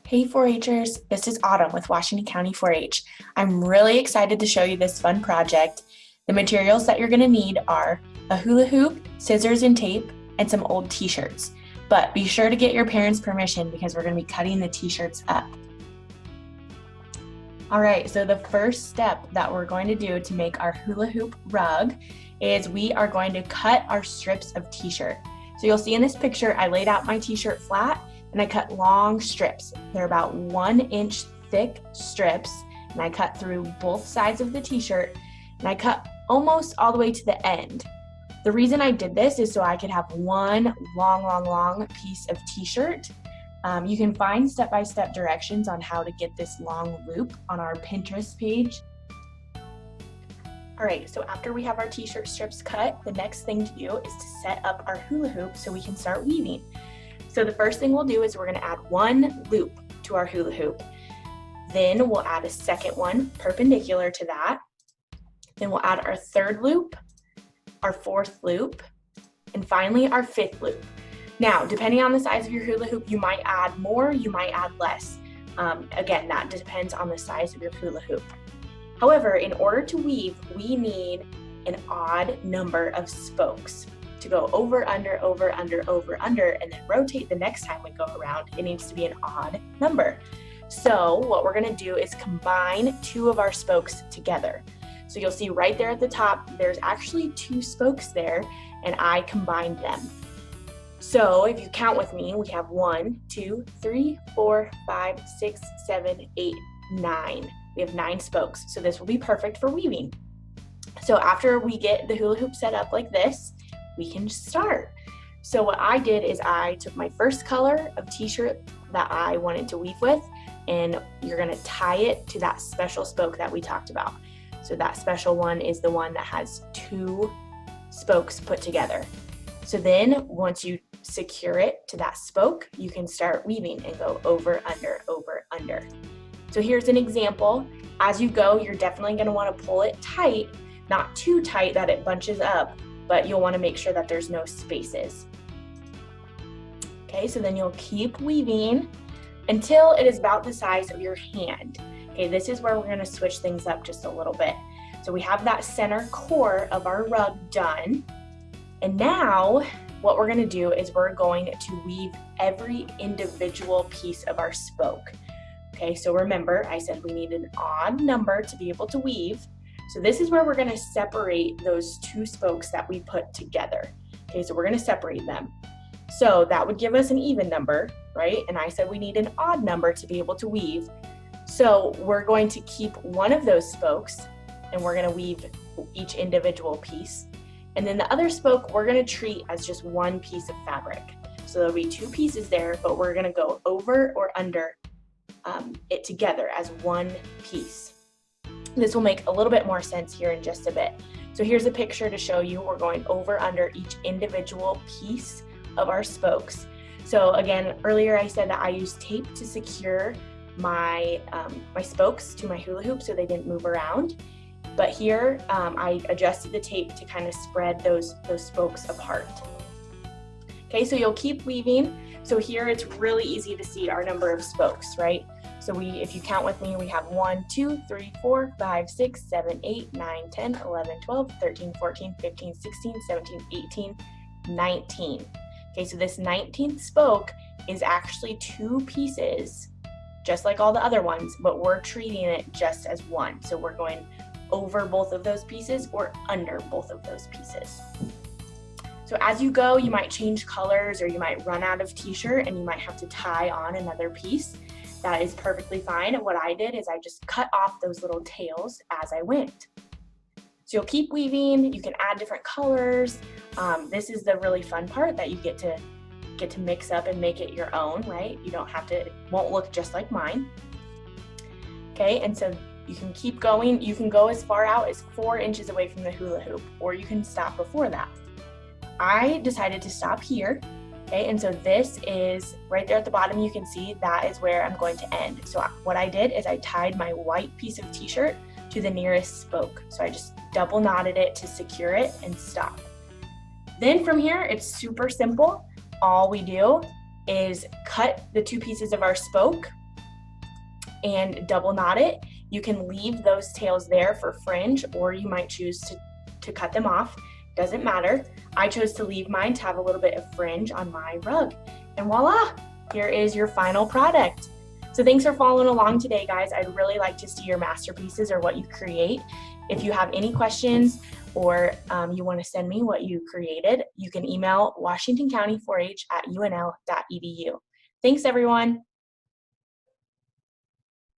Hey 4-Hers, this is Autumn with Washington County 4-H. I'm really excited to show you this fun project. The materials that you're going to need are a hula hoop, scissors and tape, and some old t-shirts. But be sure to get your parents' permission because we're going to be cutting the t-shirts up. All right, so the first step that we're going to do to make our hula hoop rug is we are going to cut our strips of t-shirt. So you'll see in this picture, I laid out my t-shirt flat and I cut long strips. They're about 1 inch thick strips, and I cut through both sides of the t-shirt, and I cut almost all the way to the end. The reason I did this is so I could have one long piece of t-shirt. You can find step-by-step directions on how to get this long loop on our Pinterest page. All right, so after we have our t-shirt strips cut, the next thing to do is to set up our hula hoop so we can start weaving. So the first thing we'll do is we're going to add one loop to our hula hoop. Then we'll add a second one perpendicular to that. Then we'll add our third loop, our fourth loop, and finally our fifth loop. Now, depending on the size of your hula hoop, you might add more, you might add less. Again, that depends on the size of your hula hoop. However, in order to weave, we need an odd number of spokes to go over, under, and then rotate the next time we go around. It needs to be an odd number. So what we're going to do is combine two of our spokes together. So you'll see right there at the top, there's actually two spokes there, and I combined them. So if you count with me, we have 1, 2, 3, 4, 5, 6, 7, 8, 9. We have 9 spokes, so this will be perfect for weaving. So after we get the hula hoop set up like this, we can start. So what I did is I took my first color of t-shirt that I wanted to weave with, and you're gonna tie it to that special spoke that we talked about. So that special one is the one that has 2 spokes put together. So then once you secure it to that spoke, you can start weaving and go over, under. So here's an example. As you go, you're definitely gonna wanna pull it tight, not too tight that it bunches up, but you'll wanna make sure that there's no spaces. Okay, so then you'll keep weaving until it is about the size of your hand. Okay, this is where we're gonna switch things up just a little bit. So we have that center core of our rug done. And now what we're gonna do is we're going to weave every individual piece of our spoke. Okay, so remember, I said we need an odd number to be able to weave. So this is where we're gonna separate those 2 spokes that we put together. Okay, so we're gonna separate them. So that would give us an even number, right? And I said we need an odd number to be able to weave. So we're going to keep one of those spokes and we're gonna weave each individual piece. And then the other spoke, we're gonna treat as just one piece of fabric. So there'll be 2 pieces there, but we're gonna go over or under it together as one piece. This will make a little bit more sense here in just a bit. So here's a picture to show you. We're going over under each individual piece of our spokes. So again, earlier I said that I used tape to secure my spokes to my hula hoop so they didn't move around. But here I adjusted the tape to kind of spread those spokes apart. Okay, so you'll keep weaving. So here it's really easy to see our number of spokes, right? So if you count with me, we have 1, 2, 3, 4, 5, 6, 7, 8, 9, 10, 11, 12, 13, 14, 15, 16, 17, 18, 19. Okay, so this 19th spoke is actually 2 pieces, just like all the other ones, but we're treating it just as one. So we're going over both of those pieces or under both of those pieces. So as you go, you might change colors or you might run out of t-shirt and you might have to tie on another piece. That is perfectly fine. What I did is I just cut off those little tails as I went. So you'll keep weaving, you can add different colors. This is the really fun part that you get to mix up and make it your own, right? You don't have to, it won't look just like mine. Okay, and so you can keep going. You can go as far out as 4 inches away from the hula hoop, or you can stop before that. I decided to stop here. Okay, and so this is right there at the bottom. You can see that is where I'm going to end. So what I did is I tied my white piece of t-shirt to the nearest spoke. So I just double knotted it to secure it and stop. Then from here, it's super simple. All we do is cut the 2 pieces of our spoke and double knot it. You can leave those tails there for fringe, or you might choose to cut them off. Doesn't matter. I chose to leave mine to have a little bit of fringe on my rug. And voila, here is your final product. So thanks for following along today, guys. I'd really like to see your masterpieces or what you create. If you have any questions or you want to send me what you created, you can email washingtoncounty4h@unl.edu. Thanks, everyone.